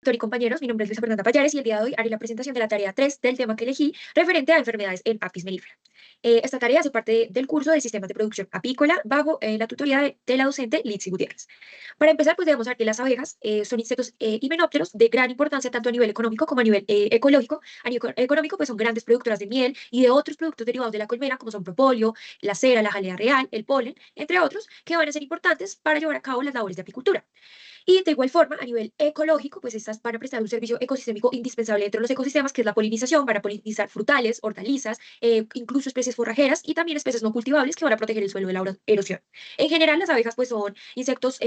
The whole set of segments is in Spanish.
Doctor y compañeros, mi nombre es Luisa Fernanda Payares y el día de hoy haré la presentación de la tarea 3 del tema que elegí referente a enfermedades en Apis mellifera. Esta tarea hace parte del curso de Sistemas de Producción Apícola bajo la tutoría de la docente Litsi Gutiérrez. Para empezar, pues debemos saber que las abejas son insectos himenópteros de gran importancia tanto a nivel económico como a nivel ecológico. A nivel económico, pues son grandes productoras de miel y de otros productos derivados de la colmena, como son propóleo, la cera, la jalea real, el polen, entre otros, que van a ser importantes para llevar a cabo las labores de apicultura. Y de igual forma, a nivel ecológico, pues estas van a prestar un servicio ecosistémico indispensable dentro de los ecosistemas, que es la polinización, van a polinizar frutales, hortalizas, incluso especies forrajeras y también especies no cultivables que van a proteger el suelo de la erosión. En general, las abejas pues son insectos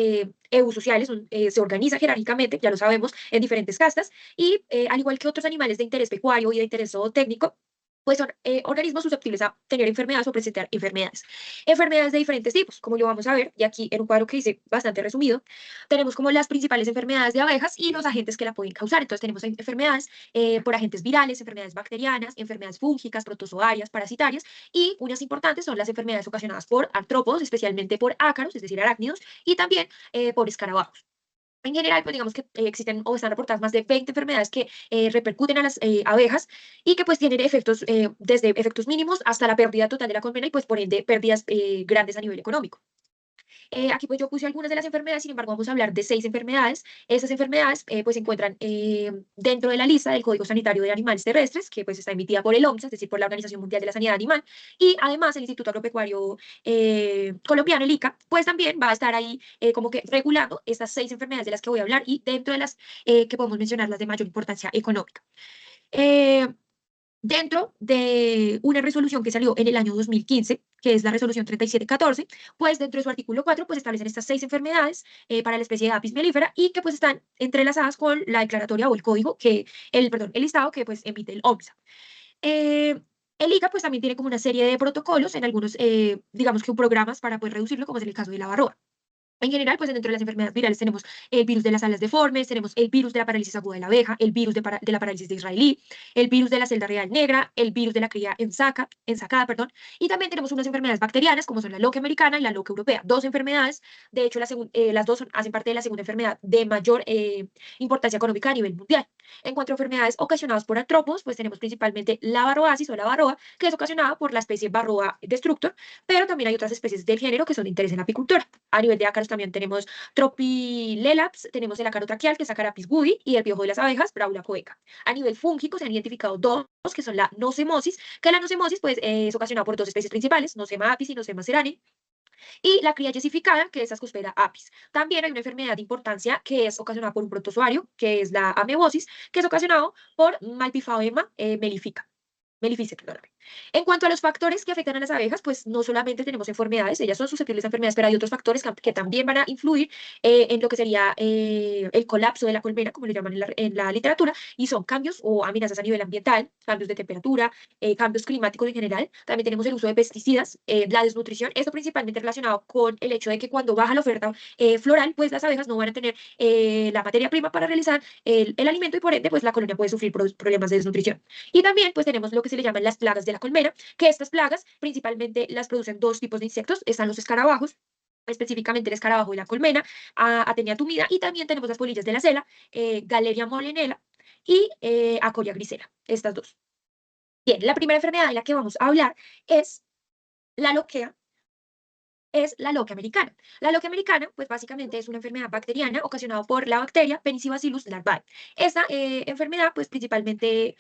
eusociales, se organizan jerárquicamente, ya lo sabemos, en diferentes castas y al igual que otros animales de interés pecuario y de interés zootécnico, pues son organismos susceptibles a tener enfermedades o presentar enfermedades. Enfermedades de diferentes tipos, como lo vamos a ver, y aquí en un cuadro que hice bastante resumido, tenemos como las principales enfermedades de abejas y los agentes que la pueden causar. Entonces tenemos enfermedades por agentes virales, enfermedades bacterianas, enfermedades fúngicas, protozoarias, parasitarias, y unas importantes son las enfermedades ocasionadas por artrópodos, especialmente por ácaros, es decir, arácnidos, y también por escarabajos. En general, pues digamos que existen o están reportadas más de 20 enfermedades que repercuten a las abejas y que pues tienen efectos desde efectos mínimos hasta la pérdida total de la colmena y pues por ende pérdidas grandes a nivel económico. Aquí pues yo puse algunas de las enfermedades, sin embargo vamos a hablar de 6 enfermedades. Esas enfermedades pues se encuentran dentro de la lista del Código Sanitario de Animales Terrestres, que pues está emitida por el OMSA, es decir, por la Organización Mundial de la Sanidad Animal, y además el Instituto Agropecuario Colombiano, el ICA, pues también va a estar ahí como que regulando estas 6 enfermedades de las que voy a hablar y dentro de las que podemos mencionar las de mayor importancia económica. Eh, Dentro de una resolución que salió en el año 2015, que es la resolución 3714, pues dentro de su artículo 4, pues establecen estas 6 enfermedades para la especie de Apis mellifera y que pues están entrelazadas con la declaratoria o el código perdón, el listado que pues emite el OMSA. Eh, el ICA pues también tiene como una serie de protocolos en algunos, digamos que programas para poder reducirlo, como es en el caso de la varroa. En general, pues dentro de las enfermedades virales tenemos el virus de las alas deformes, tenemos el virus de la parálisis aguda de la abeja, el virus de la parálisis de Israelí, el virus de la celda real negra, el virus de la cría ensacada, perdón, y también tenemos unas enfermedades bacterianas como son la loca americana y la loca europea, 2 enfermedades, de hecho las dos hacen parte de la segunda enfermedad de mayor importancia económica a nivel mundial. En cuanto a enfermedades ocasionadas por artrópodos, pues tenemos principalmente la varroasis o la varroa, que es ocasionada por la especie Varroa destructor, pero también hay otras especies del género que son de interés en la apicultura. A nivel de ácaros también tenemos Tropilelaps, tenemos el ácaro traqueal, que es Acarapis woody, y el piojo de las abejas, Braula coeca. A nivel fúngico se han identificado dos, que son la nocemosis, que la nocemosis pues, es ocasionada por 2 especies principales, Nosema apis y Nosema cerane, y la cría yesificada, que es Ascospeda apis. También hay una enfermedad de importancia que es ocasionada por un protozoario, que es la amebosis, que es ocasionado por Malpifaema mellifica, perdóname. En cuanto a los factores que afectan a las abejas, pues no solamente tenemos enfermedades, ellas son susceptibles a enfermedades, pero hay otros factores que también van a influir en lo que sería el colapso de la colmena, como le llaman en la literatura, y son cambios o amenazas a nivel ambiental, cambios de temperatura, cambios climáticos en general. También tenemos el uso de pesticidas, la desnutrición, esto principalmente relacionado con el hecho de que cuando baja la oferta floral, pues las abejas no van a tener la materia prima para realizar el alimento y por ende, pues la colonia puede sufrir problemas de desnutrición. Y también pues tenemos lo que se le llaman las plagas de la colmena, que estas plagas principalmente las producen 2 tipos de insectos, están los escarabajos, específicamente el escarabajo de la colmena, Atenia tumida, y también tenemos las polillas de la cela, Galeria molenela y Acoria grisela, estas dos. Bien, la primera enfermedad de la que vamos a hablar es la loquea es la loquia americana. La loquia americana, pues básicamente es una enfermedad bacteriana ocasionada por la bacteria Penicillin larvae. Esta enfermedad, pues principalmente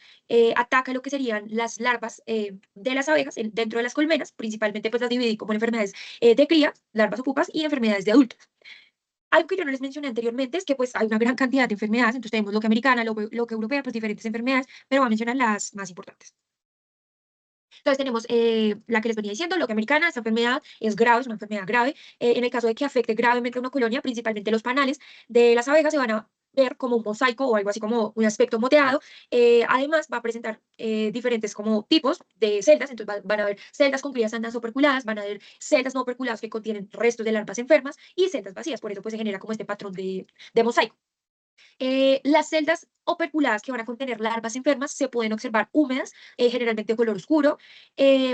ataca lo que serían las larvas de las abejas dentro de las colmenas, principalmente pues las dividí como en enfermedades de cría, larvas o pupas y enfermedades de adultos. Algo que yo no les mencioné anteriormente es que pues hay una gran cantidad de enfermedades, entonces tenemos loquia americana, loquia europea, pues diferentes enfermedades, pero voy a mencionar las más importantes. Entonces tenemos la que les venía diciendo, loca americana, esta enfermedad es grave, es una enfermedad grave. En el caso de que afecte gravemente a una colonia, principalmente los panales de las abejas se van a ver como un mosaico o algo así como un aspecto moteado. Además va a presentar diferentes como tipos de celdas, entonces van a haber celdas con crías sanas operculadas, van a haber celdas no operculadas que contienen restos de larvas enfermas y celdas vacías, por eso pues se genera como este patrón de mosaico. Las celdas operculadas que van a contener larvas enfermas se pueden observar húmedas, generalmente de color oscuro,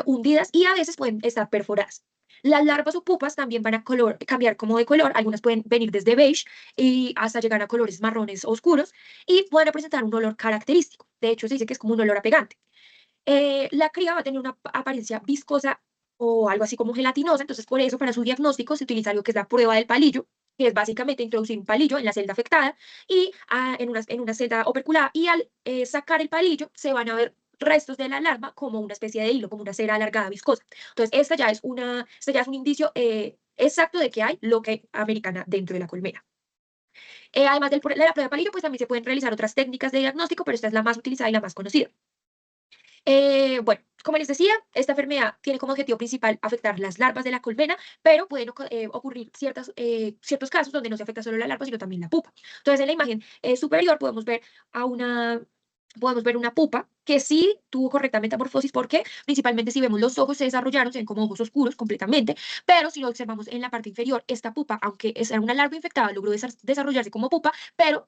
hundidas y a veces pueden estar perforadas. Las larvas o pupas también van a cambiar como de color, algunas pueden venir desde beige y hasta llegar a colores marrones oscuros y pueden presentar un olor característico. De hecho, se dice que es como un olor a pegante. La cría va a tener una apariencia viscosa o algo así como gelatinosa, entonces por eso para su diagnóstico se utiliza algo que es la prueba del palillo, que es básicamente introducir un palillo en la celda afectada y en una celda operculada y al sacar el palillo se van a ver restos de la larva como una especie de hilo, como una cera alargada viscosa. Entonces este ya es un indicio exacto de que hay loque americana dentro de la colmena. Además de la prueba de palillo, pues también se pueden realizar otras técnicas de diagnóstico, pero esta es la más utilizada y la más conocida. Bueno, como les decía, esta enfermedad tiene como objetivo principal afectar las larvas de la colmena, pero pueden ocurrir ciertos casos donde no se afecta solo la larva, sino también la pupa. Entonces, en la imagen superior a una, podemos ver una pupa que sí tuvo correcta metamorfosis, porque principalmente si vemos los ojos se desarrollaron, se ven como ojos oscuros completamente, pero si lo observamos en la parte inferior, esta pupa, aunque era una larva infectada, logró desarrollarse como pupa, pero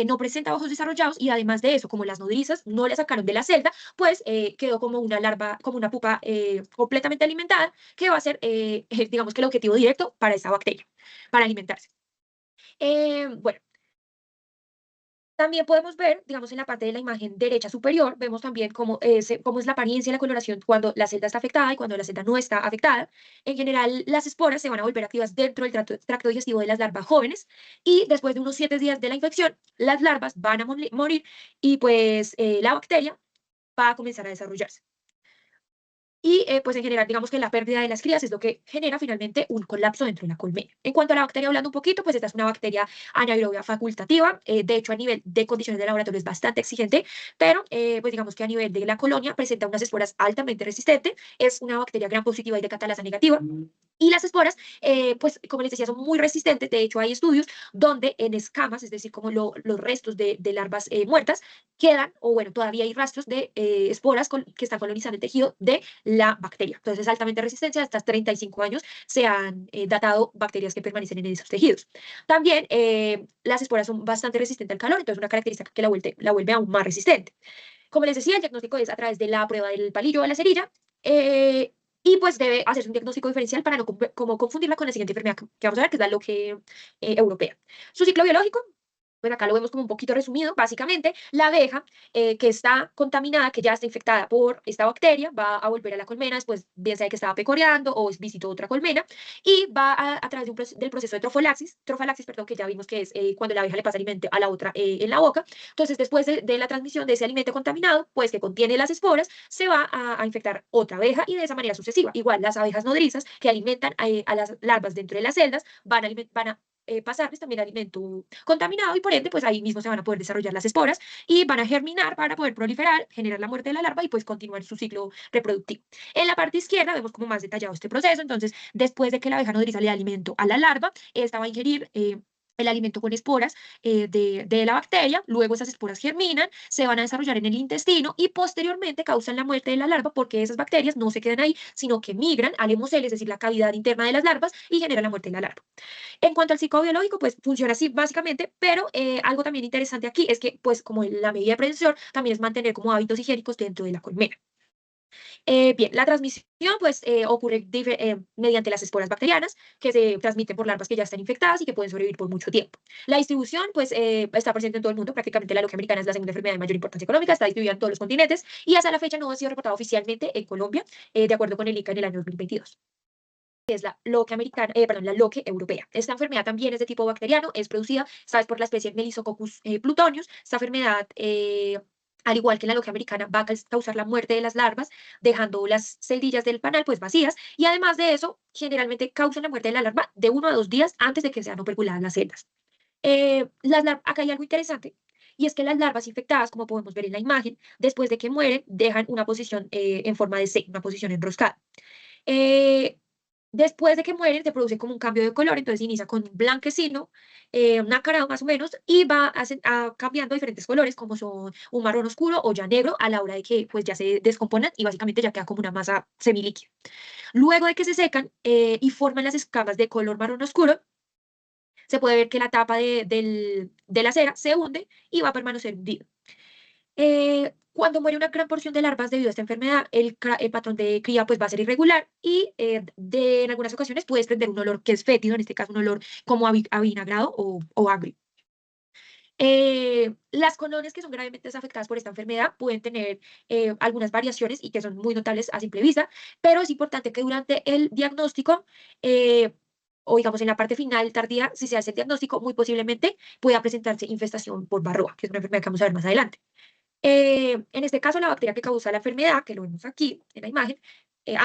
no presenta ojos desarrollados y además de eso, como las nodrizas no la sacaron de la celda, pues quedó como una larva, como una pupa completamente alimentada, que va a ser, digamos que el objetivo directo para esta bacteria, para alimentarse. Bueno, también podemos ver, digamos, en la parte de la imagen derecha superior, vemos también cómo es la apariencia y la coloración cuando la celda está afectada y cuando la celda no está afectada. En general, las esporas se van a volver activas dentro del tracto digestivo de las larvas jóvenes y después de unos 7 días de la infección, las larvas van a morir y pues la bacteria va a comenzar a desarrollarse. Y pues en general, digamos que la pérdida de las crías es lo que genera finalmente un colapso dentro de la colmena. En cuanto a la bacteria, hablando un poquito, pues esta es una bacteria anaerobia facultativa. De hecho, a nivel de condiciones de laboratorio es bastante exigente, pero pues digamos que a nivel de la colonia presenta unas esporas altamente resistentes. Es una bacteria gram positiva y de catalasa negativa. Y las esporas, pues como les decía, son muy resistentes. De hecho, hay estudios donde en escamas, es decir, como los restos de larvas muertas, quedan, o bueno, todavía hay rastros de esporas que están colonizando el tejido de la bacteria. Entonces, es altamente resistente. Hasta 35 años se han datado bacterias que permanecen en esos tejidos. También las esporas son bastante resistentes al calor, entonces una característica que la vuelve aún más resistente. Como les decía, el diagnóstico es a través de la prueba del palillo o la cerilla. Y pues debe hacerse un diagnóstico diferencial para no como confundirla con la siguiente enfermedad que vamos a ver, que es la loque europea. Su ciclo biológico, bueno, acá lo vemos como un poquito resumido. Básicamente, la abeja que está contaminada, que ya está infectada por esta bacteria, va a volver a la colmena después, bien sea que estaba pecoreando o visitó otra colmena, y va a través del proceso de trofalaxis, perdón, que ya vimos que es cuando la abeja le pasa alimento a la otra en la boca. Entonces, después de la transmisión de ese alimento contaminado, pues que contiene las esporas, se va a infectar otra abeja y de esa manera sucesiva. Igual, las abejas nodrizas que alimentan a las larvas dentro de las celdas van a pasarles también alimento contaminado y por ende, pues ahí mismo se van a poder desarrollar las esporas y van a germinar para poder proliferar, generar la muerte de la larva y pues continuar su ciclo reproductivo. En la parte izquierda vemos como más detallado este proceso. Entonces, después de que la abeja nodriza le da alimento a la larva, esta va a ingerir el alimento con esporas de la bacteria, luego esas esporas germinan, se van a desarrollar en el intestino y posteriormente causan la muerte de la larva porque esas bacterias no se quedan ahí, sino que migran al hemocele, es decir, la cavidad interna de las larvas y generan la muerte de la larva. En cuanto al ciclo biológico, pues funciona así básicamente, pero algo también interesante aquí es que, pues como la medida de prevención, también es mantener como hábitos higiénicos dentro de la colmena. Bien, la transmisión pues ocurre mediante las esporas bacterianas que se transmiten por larvas que ya están infectadas y que pueden sobrevivir por mucho tiempo. La distribución pues está presente en todo el mundo. Prácticamente la loquia americana es la segunda enfermedad de mayor importancia económica, está distribuida en todos los continentes y hasta la fecha no ha sido reportada oficialmente en Colombia, de acuerdo con el INCA en el año 2022. Es la loque americana, perdón, la loque europea. Esta enfermedad también es de tipo bacteriano, es producida, sabes, por la especie Melissococcus plutonius. Esta enfermedad, al igual que la loque americana, va a causar la muerte de las larvas, dejando las celdillas del panal pues vacías, y además de eso, generalmente causan la muerte de la larva de 1 a 2 días antes de que sean operculadas las celdas. Acá hay algo interesante, y es que las larvas infectadas, como podemos ver en la imagen, después de que mueren, dejan una posición en forma de C, una posición enroscada. Eh, Después de que mueren, se produce como un cambio de color, entonces inicia con un blanquecino, un acarado más o menos, y va cambiando diferentes colores, como son un marrón oscuro o ya negro, a la hora de que pues ya se descomponen y básicamente ya queda como una masa semilíquida. Luego de que se secan y forman las escamas de color marrón oscuro, se puede ver que la tapa de la cera se hunde y va a permanecer hundido. Cuando muere una gran porción de larvas debido a esta enfermedad, el patrón de cría pues, va a ser irregular y en algunas ocasiones puede desprender un olor que es fétido, en este caso un olor como avinagrado o agrio. Las colonias que son gravemente afectadas por esta enfermedad pueden tener algunas variaciones y que son muy notables a simple vista, pero es importante que durante el diagnóstico eh, o digamos en la parte final tardía, si se hace el diagnóstico, muy posiblemente pueda presentarse infestación por varroa, que es una enfermedad que vamos a ver más adelante. En este caso, la bacteria que causa la enfermedad, que lo vemos aquí en la imagen,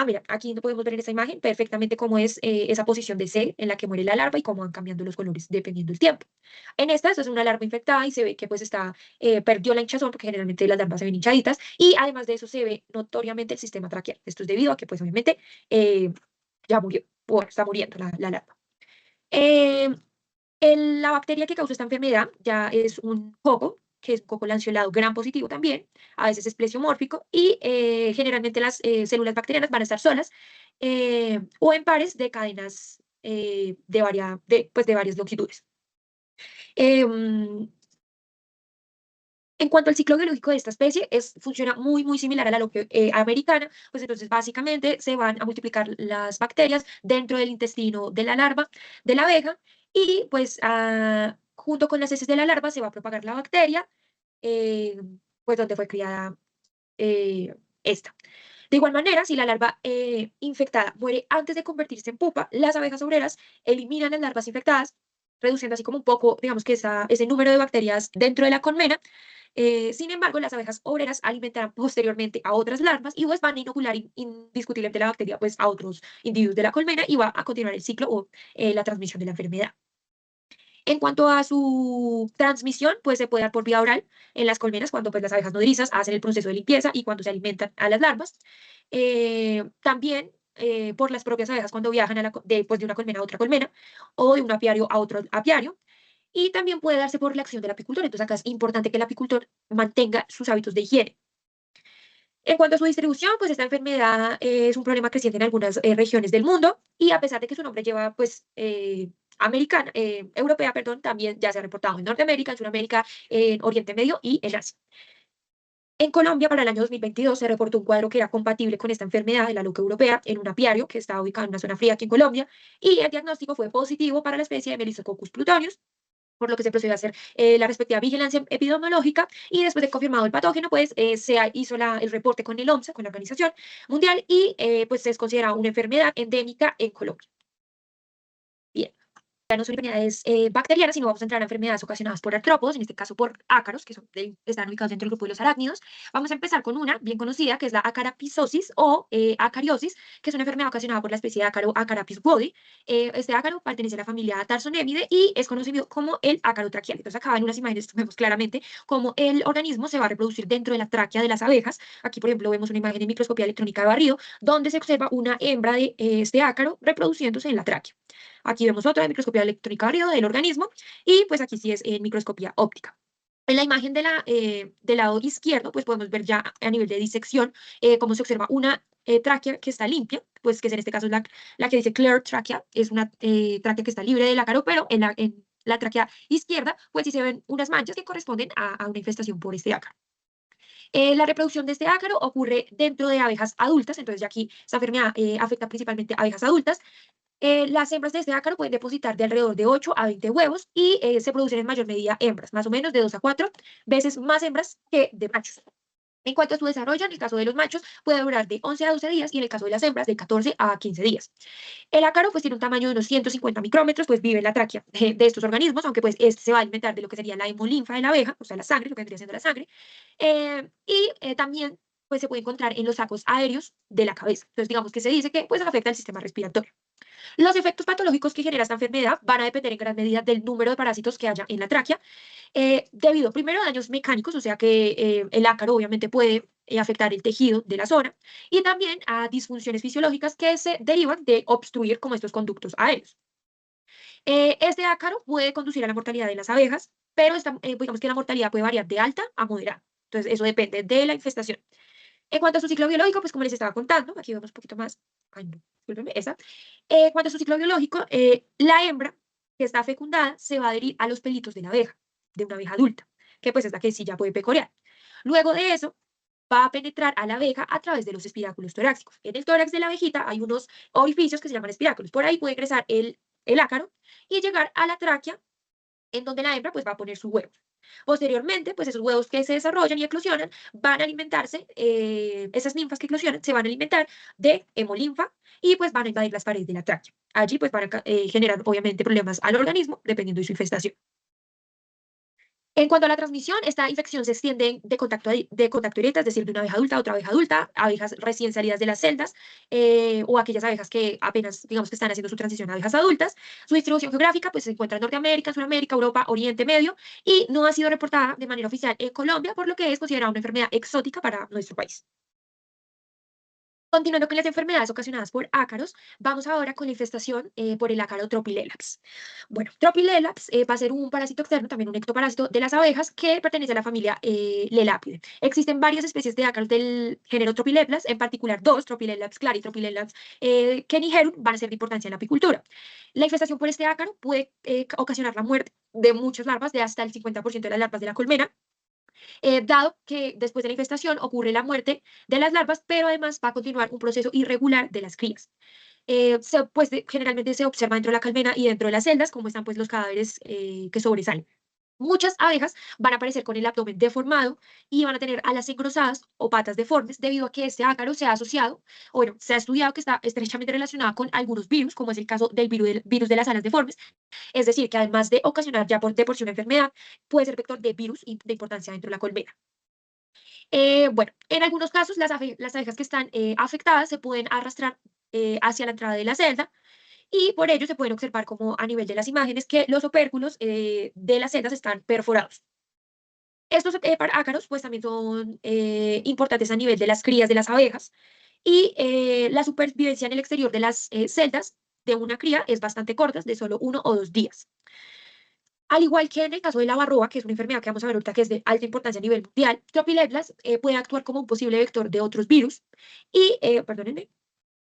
mira, aquí no podemos ver en esa imagen perfectamente cómo es esa posición de C en la que muere la larva y cómo van cambiando los colores dependiendo del tiempo. En esta, esto es una larva infectada y se ve que pues perdió la hinchazón porque generalmente las larvas se ven hinchaditas y además de eso se ve notoriamente el sistema traqueal. Esto es debido a que pues obviamente eh, ya murió, o está muriendo la larva. Eh, la bacteria que causa esta enfermedad ya es un coco, que es un coco lanceolado gram positivo también, a veces es plesiomórfico, y generalmente las células bacterianas van a estar solas o en pares de cadenas pues de varias longitudes. Em, en cuanto al ciclo biológico de esta especie, funciona muy similar a la loque americana, pues entonces básicamente se van a multiplicar las bacterias dentro del intestino de la larva de la abeja y pues junto con las heces de la larva se va a propagar la bacteria, eh, pues donde fue criada eh, esta. De igual manera, si la larva infectada muere antes de convertirse en pupa, las abejas obreras eliminan las larvas infectadas, reduciendo así como un poco, digamos que ese número de bacterias dentro de la colmena. Sin embargo, las abejas obreras alimentarán posteriormente a otras larvas y pues van a inocular indiscutiblemente la bacteria pues, a otros individuos de la colmena y va a continuar el ciclo o la transmisión de la enfermedad. En cuanto a su transmisión, pues se puede dar por vía oral en las colmenas cuando pues, las abejas nodrizas hacen el proceso de limpieza y cuando se alimentan a las larvas. También por las propias abejas cuando viajan pues, de una colmena a otra colmena o de un apiario a otro apiario. Y también puede darse por la acción del apicultor. Entonces acá es importante que el apicultor mantenga sus hábitos de higiene. En cuanto a su distribución, pues esta enfermedad es un problema creciente en algunas regiones del mundo y a pesar de que su nombre lleva pues europea, perdón, también ya se ha reportado en Norteamérica, en Sudamérica, en Oriente Medio y en Asia. En Colombia, para el año 2022, se reportó un cuadro que era compatible con esta enfermedad de la loca europea en un apiario que estaba ubicado en una zona fría aquí en Colombia y el diagnóstico fue positivo para la especie de Melissococcus plutoniosus, por lo que se procedió a hacer la respectiva vigilancia epidemiológica y después de confirmado el patógeno, pues hizo el reporte con el OMSA, con la Organización Mundial, y pues es considerada una enfermedad endémica en Colombia. Bien. Ya no son enfermedades bacterianas, sino vamos a entrar a enfermedades ocasionadas por artrópodos, en este caso por ácaros, que están ubicados dentro del grupo de los arácnidos. Vamos a empezar con una bien conocida, que es la acarapisosis o acariosis, que es una enfermedad ocasionada por la especie de ácaro Acarapis wodi. Este ácaro pertenece a la familia Tarsonemidae y es conocido como el ácaro traqueal. Entonces acá en unas imágenes vemos claramente cómo el organismo se va a reproducir dentro de la tráquea de las abejas. Aquí, por ejemplo, vemos una imagen de microscopía electrónica de barrido, donde se observa una hembra de este ácaro reproduciéndose en la tráquea. Aquí vemos otra de microscopía electrónica variada del organismo y pues aquí sí es en microscopía óptica. En la imagen del lado izquierdo, pues podemos ver ya a nivel de disección cómo se observa una tráquea que está limpia, pues que en este caso es la que dice clear trachea, es una tráquea que está libre del ácaro, pero en la tráquea izquierda, pues sí se ven unas manchas que corresponden a una infestación por este ácaro. La reproducción de este ácaro ocurre dentro de abejas adultas, entonces ya aquí esta enfermedad afecta principalmente a abejas adultas. Las hembras de este ácaro pueden depositar de alrededor de 8 a 20 huevos y se producen en mayor medida hembras, más o menos de 2 a 4 veces más hembras que de machos. En cuanto a su desarrollo, en el caso de los machos puede durar de 11 a 12 días y en el caso de las hembras de 14 a 15 días. El ácaro pues tiene un tamaño de unos 150 micrómetros, pues vive en la tráquea de estos organismos, aunque pues este se va a alimentar de lo que sería la hemolinfa de la abeja, o sea, la sangre, lo que vendría siendo la sangre, también pues se puede encontrar en los sacos aéreos de la cabeza. Entonces digamos que se dice que pues afecta el sistema respiratorio. Los efectos patológicos que genera esta enfermedad van a depender en gran medida del número de parásitos que haya en la tráquea, debido primero a daños mecánicos, o sea que el ácaro obviamente puede afectar el tejido de la zona, y también a disfunciones fisiológicas que se derivan de obstruir como estos conductos aéreos. Este ácaro puede conducir a la mortalidad de las abejas, pero digamos que la mortalidad puede variar de alta a moderada. Entonces, eso depende de la infestación. En cuanto a su ciclo biológico, pues como les estaba contando, aquí vemos un poquito más. Ay, no, discúlpenme, esa. En cuanto a su ciclo biológico, la hembra que está fecundada se va a adherir a los pelitos de la abeja, de una abeja adulta, que pues es la que sí ya puede pecorear. Luego de eso, va a penetrar a la abeja a través de los espiráculos torácicos. En el tórax de la abejita hay unos orificios que se llaman espiráculos. Por ahí puede ingresar el ácaro y llegar a la tráquea, en donde la hembra pues va a poner sus huevos. Posteriormente, pues esos huevos que se desarrollan y eclosionan van a alimentarse, esas ninfas que eclosionan se van a alimentar de hemolinfa y pues van a invadir las paredes de la tráquea. Allí pues van a generar obviamente problemas al organismo dependiendo de su infestación. En cuanto a la transmisión, esta infección se extiende de contacto directo, es decir, de una abeja adulta a otra abeja adulta, abejas recién salidas de las celdas o aquellas abejas que apenas, digamos, que están haciendo su transición a abejas adultas. Su distribución geográfica pues, se encuentra en Norteamérica, Sudamérica, Europa, Oriente Medio y no ha sido reportada de manera oficial en Colombia, por lo que es considerada una enfermedad exótica para nuestro país. Continuando con las enfermedades ocasionadas por ácaros, vamos ahora con la infestación por el ácaro Tropilelaps. Bueno, Tropilelaps va a ser un parásito externo, también un ectoparásito de las abejas que pertenece a la familia Lelapidae. Existen varias especies de ácaros del género Tropilelaps, en particular dos, Tropilelaps clari y Tropilelaps kenigerum, van a ser de importancia en la apicultura. La infestación por este ácaro puede ocasionar la muerte de muchas larvas, de hasta el 50% de las larvas de la colmena, dado que después de la infestación ocurre la muerte de las larvas, pero además va a continuar un proceso irregular de las crías. Generalmente se observa dentro de la colmena y dentro de las celdas cómo están pues, los cadáveres que sobresalen. Muchas abejas van a aparecer con el abdomen deformado y van a tener alas engrosadas o patas deformes debido a que este ácaro se ha asociado, o bueno, se ha estudiado que está estrechamente relacionado con algunos virus, como es el caso del virus de las alas deformes. Es decir, que además de ocasionar ya de por sí una enfermedad, puede ser vector de virus y de importancia dentro de la colmena. Bueno, en algunos casos las abejas que están afectadas se pueden arrastrar hacia la entrada de la celda y por ello se pueden observar como a nivel de las imágenes que los opérculos de las celdas están perforados. Estos ácaros pues también son importantes a nivel de las crías de las abejas y la supervivencia en el exterior de las celdas de una cría es bastante corta, de solo 1 o 2 días. Al igual que en el caso de la varroa, que es una enfermedad que vamos a ver ahorita que es de alta importancia a nivel mundial, Tropileblas puede actuar como un posible vector de otros virus y, perdónenme,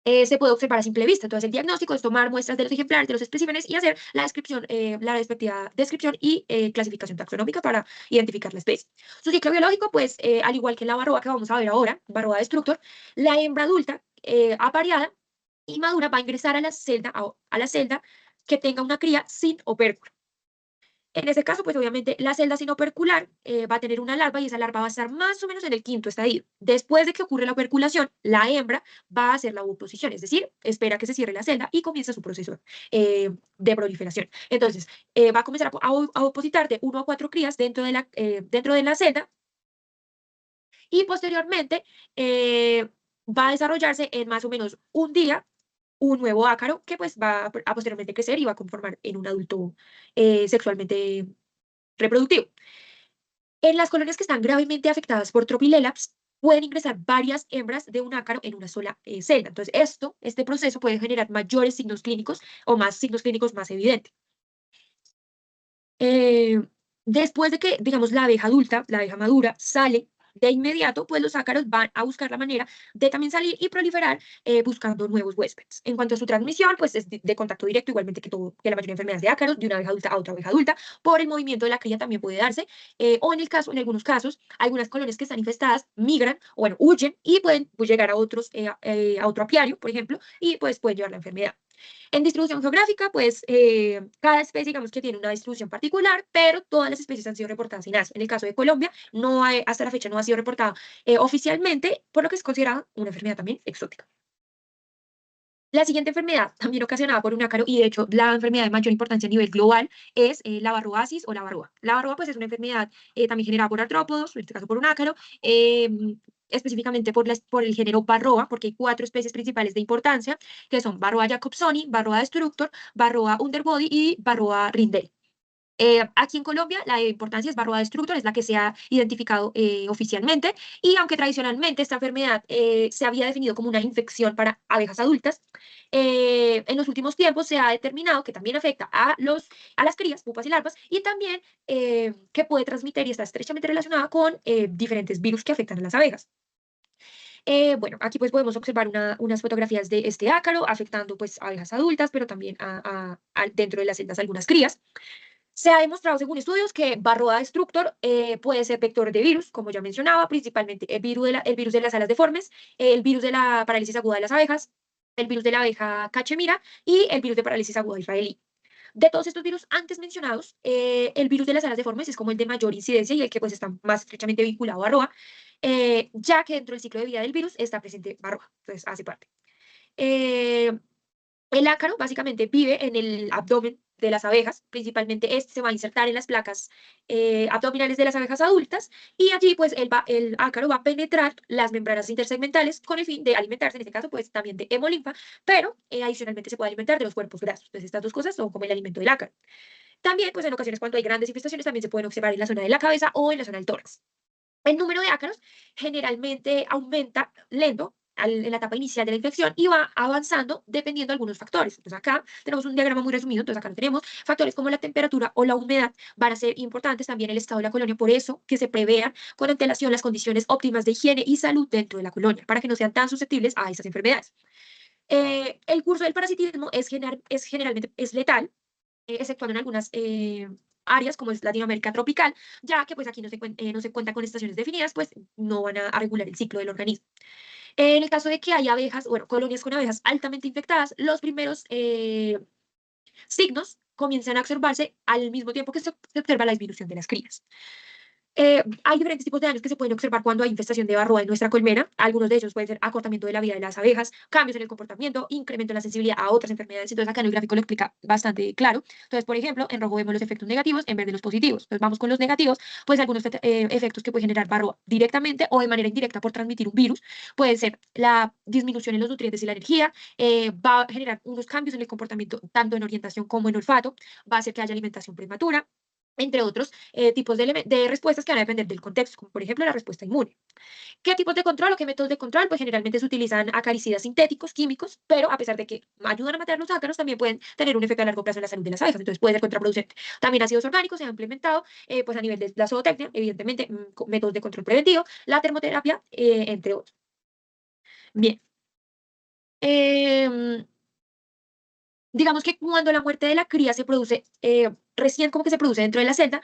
se puede observar a simple vista. Entonces, el diagnóstico es tomar muestras de los ejemplares, de los especímenes y hacer la descripción, la respectiva descripción y clasificación taxonómica para identificar la especie. Su ciclo biológico, pues, al igual que en la varroa que vamos a ver ahora, varroa destructor, la hembra adulta apareada y madura va a ingresar a la celda que tenga una cría sin opérculo. En ese caso, pues obviamente la celda sin opercular va a tener una larva y esa larva va a estar más o menos en el quinto estadio. Después de que ocurre la operculación, la hembra va a hacer la oposición, es decir, espera que se cierre la celda y comienza su proceso de proliferación. Entonces, va a comenzar a opositar de 1 a 4 crías dentro de la celda y posteriormente va a desarrollarse en más o menos un día un nuevo ácaro que pues va a posteriormente crecer y va a conformar en un adulto sexualmente reproductivo. En las colonias que están gravemente afectadas por Tropilelaps, pueden ingresar varias hembras de un ácaro en una sola celda. Entonces, este proceso puede generar mayores signos clínicos o más signos clínicos más evidentes. Eh, Después de que, digamos, la abeja adulta, la abeja madura, sale de inmediato, pues los ácaros van a buscar la manera de también salir y proliferar buscando nuevos huéspedes. En cuanto a su transmisión, pues es de contacto directo, igualmente que la mayoría de enfermedades de ácaros, de una abeja adulta a otra abeja adulta, por el movimiento de la cría también puede darse, o en algunos casos, algunas colonias que están infestadas migran, o bueno, huyen y pueden pues, llegar a a otro apiario, por ejemplo, y pues pueden llevar la enfermedad. En distribución geográfica, pues cada especie, digamos que tiene una distribución particular, pero todas las especies han sido reportadas en Asia. En el caso de Colombia, hasta la fecha no ha sido reportada oficialmente, por lo que es considerada una enfermedad también exótica. La siguiente enfermedad, también ocasionada por un ácaro, y de hecho la enfermedad de mayor importancia a nivel global, es la varroasis o la varroa. La varroa pues, es una enfermedad también generada por artrópodos, en este caso por un ácaro, específicamente por el género Varroa, porque hay 4 especies principales de importancia, que son Varroa jacobsoni, Varroa destructor, Varroa underbody y Varroa rindel. Aquí en Colombia la importancia es Varroa destructor, es la que se ha identificado oficialmente y aunque tradicionalmente esta enfermedad se había definido como una infección para abejas adultas, en los últimos tiempos se ha determinado que también afecta a las crías, pupas y larvas y también que puede transmitir y está estrechamente relacionada con diferentes virus que afectan a las abejas. Bueno, aquí pues podemos observar unas fotografías de este ácaro afectando pues abejas adultas, pero también dentro de las celdas algunas crías. Se ha demostrado, según estudios, que Varroa destructor puede ser vector de virus, como ya mencionaba, principalmente el virus de las alas deformes, el virus de la parálisis aguda de las abejas, el virus de la abeja cachemira y el virus de parálisis aguda israelí. De todos estos virus antes mencionados, el virus de las alas deformes es como el de mayor incidencia y el que pues está más estrechamente vinculado a Varroa, ya que dentro del ciclo de vida del virus está presente Varroa, entonces hace parte. Eh, el ácaro básicamente vive en el abdomen de las abejas, principalmente este se va a insertar en las placas abdominales de las abejas adultas y allí pues el ácaro va a penetrar las membranas intersegmentales con el fin de alimentarse, en este caso pues también de hemolinfa, pero adicionalmente se puede alimentar de los cuerpos grasos. Entonces estas dos cosas son como el alimento del ácaro. También pues en ocasiones cuando hay grandes infestaciones también se pueden observar en la zona de la cabeza o en la zona del tórax. El número de ácaros generalmente aumenta lento en la etapa inicial de la infección y va avanzando dependiendo de algunos factores. Entonces acá tenemos un diagrama muy resumido, entonces acá lo tenemos. Factores como la temperatura o la humedad van a ser importantes, también el estado de la colonia, por eso que se prevean con antelación las condiciones óptimas de higiene y salud dentro de la colonia, para que no sean tan susceptibles a esas enfermedades. El curso del parasitismo generalmente es letal, exceptuando en algunas áreas como es Latinoamérica tropical, ya que pues aquí no se cuenta con estaciones definidas, pues no van a regular el ciclo del organismo. En el caso de que haya abejas, bueno, colonias con abejas altamente infectadas, los primeros signos comienzan a observarse al mismo tiempo que se observa la disminución de las crías. Hay diferentes tipos de daños que se pueden observar cuando hay infestación de varroa en nuestra colmena. Algunos de ellos pueden ser acortamiento de la vida de las abejas, cambios en el comportamiento, incremento en la sensibilidad a otras enfermedades. Entonces, acá en el gráfico lo explica bastante claro. Entonces, por ejemplo, en rojo vemos los efectos negativos en vez de los positivos. Entonces, vamos con los negativos, pues algunos efectos que puede generar varroa directamente o de manera indirecta por transmitir un virus. Pueden ser la disminución en los nutrientes y la energía, va a generar unos cambios en el comportamiento, tanto en orientación como en olfato, va a hacer que haya alimentación prematura, entre otros tipos de respuestas que van a depender del contexto, como por ejemplo la respuesta inmune. ¿Qué tipos de control o qué métodos de control? Pues generalmente se utilizan acaricidas sintéticos, químicos, pero a pesar de que ayudan a matar los ácaros, también pueden tener un efecto a largo plazo en la salud de las abejas, entonces puede ser contraproducente. También ácidos orgánicos se han implementado pues a nivel de la zootecnia, evidentemente, métodos de control preventivo, la termoterapia, entre otros. Bien. Em, digamos que cuando la muerte de la cría se produce, recién como que se produce dentro de la celda,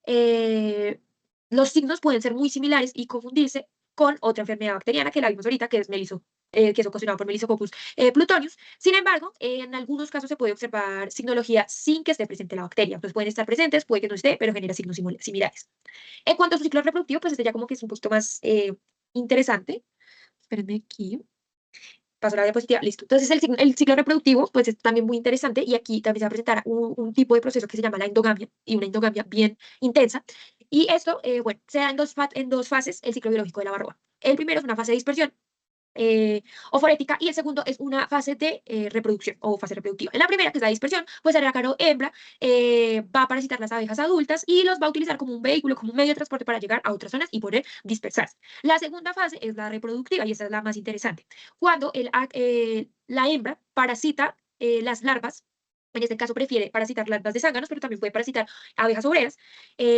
eh, los signos pueden ser muy similares y confundirse con otra enfermedad bacteriana que la vimos ahorita, que es que es ocasionada por Meliscoccus plutonius. Sin embargo, en algunos casos se puede observar signología sin que esté presente la bacteria. Entonces pueden estar presentes, puede que no esté, pero genera signos similares. En cuanto a su ciclo reproductivo, pues este ya como que es un poquito más interesante. Espérenme aquí. Paso la diapositiva, listo. Entonces, el ciclo reproductivo, pues es también muy interesante y aquí también se va a presentar un tipo de proceso que se llama la endogamia y una endogamia bien intensa. Y esto, bueno, se da en dos fases el ciclo biológico de la varroa. El primero es una fase de dispersión oforética y el segundo es una fase de reproducción o fase reproductiva. En la primera, que es la dispersión, pues el ácaro hembra va a parasitar las abejas adultas y los va a utilizar como un vehículo, como un medio de transporte para llegar a otras zonas y poder dispersarse. La segunda fase es la reproductiva y esta es la más interesante. Cuando la hembra parasita las larvas, en este caso prefiere parasitar larvas de zánganos, pero también puede parasitar abejas obreras,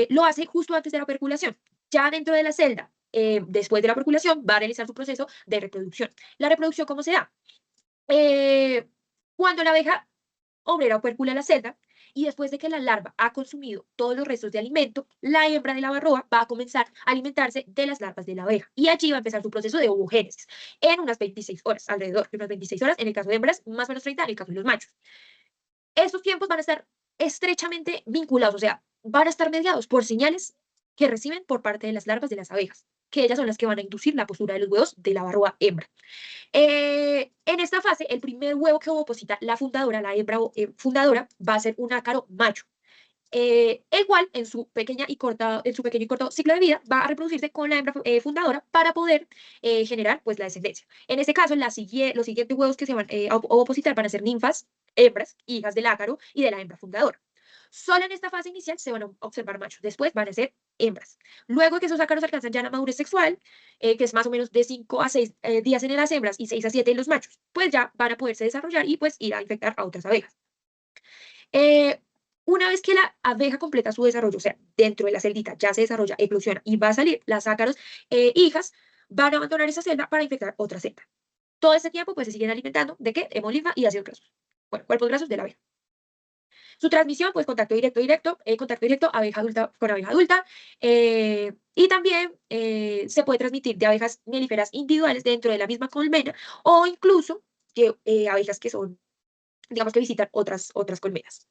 lo hace justo antes de la operculación. Ya dentro de la celda, después de la operculación, va a realizar su proceso de reproducción. ¿La reproducción cómo se da? Eh, cuando la abeja obrera opercula la celda y después de que la larva ha consumido todos los restos de alimento, la hembra de la varroa va a comenzar a alimentarse de las larvas de la abeja y allí va a empezar su proceso de ovogénesis en unas 26 horas, alrededor de unas 26 horas, en el caso de hembras, más o menos 30 en el caso de los machos. Estos tiempos van a estar estrechamente vinculados, o sea, van a estar mediados por señales que reciben por parte de las larvas de las abejas, que ellas son las que van a inducir la postura de los huevos de la varroa hembra. En esta fase, el primer huevo que oposita la fundadora, la hembra fundadora, va a ser un ácaro macho. El cual en su pequeño y corto ciclo de vida va a reproducirse con la hembra fundadora para poder generar pues la descendencia. En este caso, los siguientes huevos que se van a opositar van a ser ninfas, hembras, hijas del ácaro y de la hembra fundadora. Solo en esta fase inicial se van a observar machos, después van a ser hembras. Luego que esos ácaros alcanzan ya la madurez sexual, que es más o menos de 5 a 6 días en las hembras y 6 a 7 en los machos, pues ya van a poderse desarrollar y pues ir a infectar a otras abejas. Eh, una vez que la abeja completa su desarrollo, o sea, dentro de la celdita ya se desarrolla, eclosiona y va a salir las ácaros hijas, van a abandonar esa celda para infectar otra celda. Todo este tiempo, pues se siguen alimentando de qué? Hemolinfa y ácidos grasos. Bueno, cuerpos grasos de la abeja. Su transmisión, pues contacto directo, abeja adulta con abeja adulta, y también se puede transmitir de abejas melíferas individuales dentro de la misma colmena o incluso que, abejas que son, digamos que visitan otras colmenas.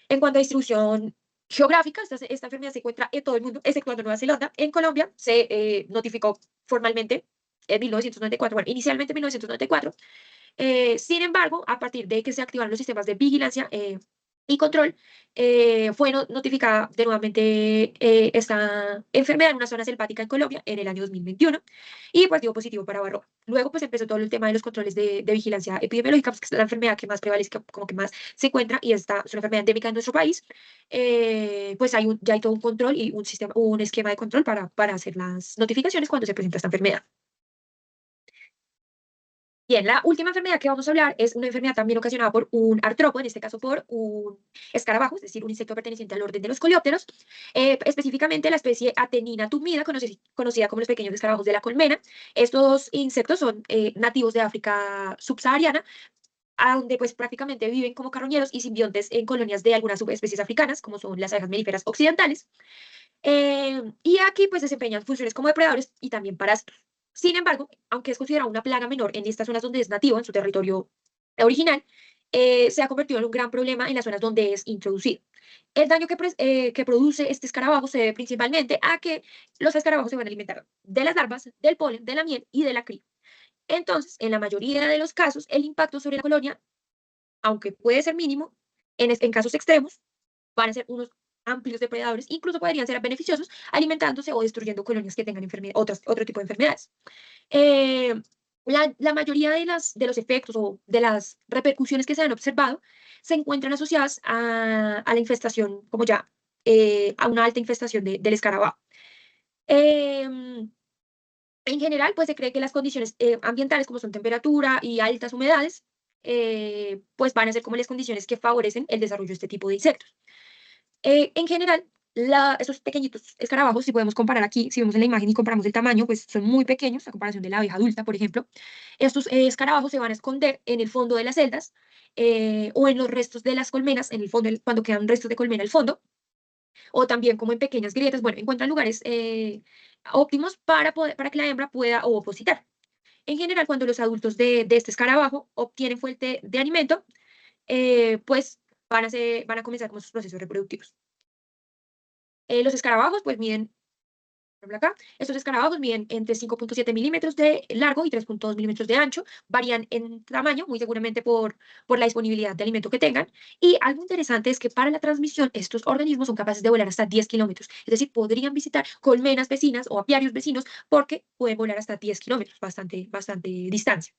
En cuanto a distribución geográfica, esta enfermedad se encuentra en todo el mundo, exceptuando Nueva Zelanda. En Colombia se notificó formalmente en 1994, bueno, inicialmente en 1994. Sin embargo, a partir de que se activaron los sistemas de vigilancia y control, fue notificada de nuevamente esta enfermedad en una zona selvática en Colombia en el año 2021 y pues dio positivo para varroa. Luego pues empezó todo el tema de los controles de vigilancia epidemiológica, pues, que es la enfermedad que más prevalece, como que más se encuentra y es una enfermedad endémica en nuestro país. Pues ya hay todo un control y un sistema, un esquema de control para hacer las notificaciones cuando se presenta esta enfermedad. Bien, la última enfermedad que vamos a hablar es una enfermedad también ocasionada por un artrópodo, en este caso por un escarabajo, es decir, un insecto perteneciente al orden de los coleópteros, específicamente la especie Atenina tumida, conocida como los pequeños escarabajos de la colmena. Estos insectos son nativos de África subsahariana, a donde pues prácticamente viven como carroñeros y simbiontes en colonias de algunas subespecies africanas, como son las abejas melíferas occidentales. Y aquí pues desempeñan funciones como depredadores y también parásitos. Sin embargo, aunque es considerado una plaga menor en estas zonas donde es nativo, en su territorio original, se ha convertido en un gran problema en las zonas donde es introducido. El daño que produce este escarabajo se debe principalmente a que los escarabajos se van a alimentar de las larvas, del polen, de la miel y de la cría. Entonces, en la mayoría de los casos, el impacto sobre la colonia, aunque puede ser mínimo, en casos extremos, van a ser unos amplios depredadores, incluso podrían ser beneficiosos alimentándose o destruyendo colonias que tengan otro tipo de enfermedades. Eh, la mayoría de los efectos o de las repercusiones que se han observado se encuentran asociadas a la infestación, como ya, a una alta infestación del escarabajo. Em, en general, pues se cree que las condiciones ambientales, como son temperatura y altas humedades, pues van a ser como las condiciones que favorecen el desarrollo de este tipo de insectos. En general, esos pequeñitos escarabajos, si podemos comparar aquí, si vemos en la imagen y comparamos el tamaño, pues son muy pequeños a comparación de la abeja adulta, por ejemplo. Estos escarabajos se van a esconder en el fondo de las celdas o en los restos de las colmenas, en el fondo, cuando quedan restos de colmena al fondo, o también como en pequeñas grietas. Bueno, encuentran lugares óptimos para que la hembra pueda ovopositar. En general, cuando los adultos de este escarabajo obtienen fuente de alimento, pues van a comenzar con sus procesos reproductivos. Los escarabajos, pues miden, por ejemplo acá, estos escarabajos miden entre 5,7 milímetros de largo y 3,2 milímetros de ancho, varían en tamaño, muy seguramente por la disponibilidad de alimento que tengan. Y algo interesante es que para la transmisión, estos organismos son capaces de volar hasta 10 kilómetros, es decir, podrían visitar colmenas vecinas o apiarios vecinos porque pueden volar hasta 10 kilómetros, bastante distancia.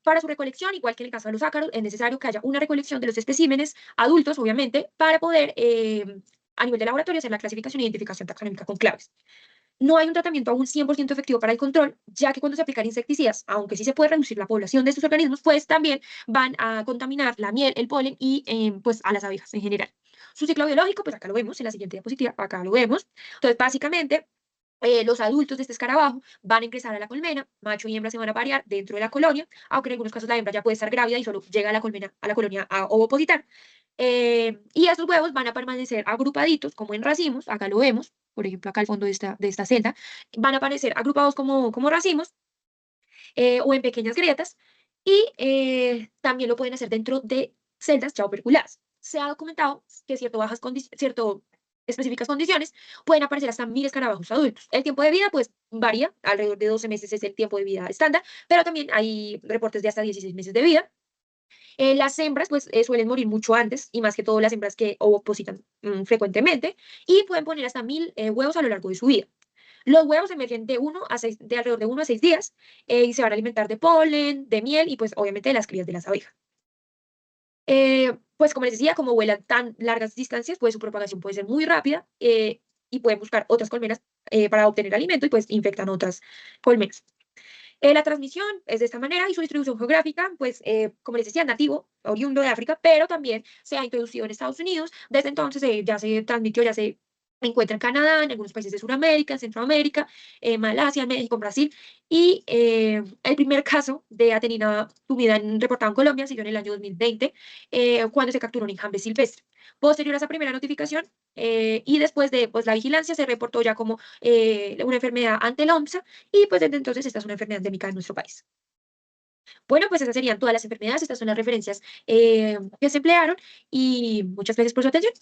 Para su recolección, igual que en el caso de los ácaros, es necesario que haya una recolección de los especímenes adultos, obviamente, para poder, a nivel de laboratorio, hacer la clasificación e identificación taxonómica con claves. No hay un tratamiento aún 100% efectivo para el control, ya que cuando se aplican insecticidas, aunque sí se puede reducir la población de estos organismos, pues también van a contaminar la miel, el polen y pues a las abejas en general. Su ciclo biológico, pues acá lo vemos en la siguiente diapositiva, acá lo vemos. Entonces, básicamente, los adultos de este escarabajo van a ingresar a la colmena, macho y hembra se van a parear dentro de la colonia, aunque en algunos casos la hembra ya puede estar grávida y solo llega a la colonia a ovopositar. Y estos huevos van a permanecer agrupaditos como en racimos, acá lo vemos, por ejemplo, acá al fondo de esta celda, van a aparecer agrupados como racimos o en pequeñas grietas y también lo pueden hacer dentro de celdas ya operculadas. Se ha documentado que cierto específicas condiciones pueden aparecer hasta 1000 escarabajos adultos. El tiempo de vida pues varía, alrededor de 12 meses es el tiempo de vida estándar, pero también hay reportes de hasta 16 meses de vida. Las hembras pues suelen morir mucho antes y más que todo las hembras que ovopositan frecuentemente y pueden poner hasta 1000 huevos a lo largo de su vida. Los huevos emergen de alrededor de 1 a 6 días y se van a alimentar de polen, de miel y pues obviamente de las crías de las abejas. Pues como les decía, como vuelan tan largas distancias, pues su propagación puede ser muy rápida y pueden buscar otras colmenas para obtener alimento y pues infectan otras colmenas. La transmisión es de esta manera y su distribución geográfica, pues como les decía, nativo, oriundo de África, pero también se ha introducido en Estados Unidos. Desde entonces ya se transmitió, ya se encuentra en Canadá, en algunos países de Sudamérica, en Centroamérica, Malasia, México, Brasil. Y el primer caso de atenina tumida reportado en Colombia se dio en el año 2020, cuando se capturó un enjambre silvestre. Posterior a esa primera notificación y después de pues, la vigilancia, se reportó ya como una enfermedad ante la OMSA y pues desde entonces esta es una enfermedad endémica en nuestro país. Bueno, pues esas serían todas las enfermedades, estas son las referencias que se emplearon y muchas gracias por su atención.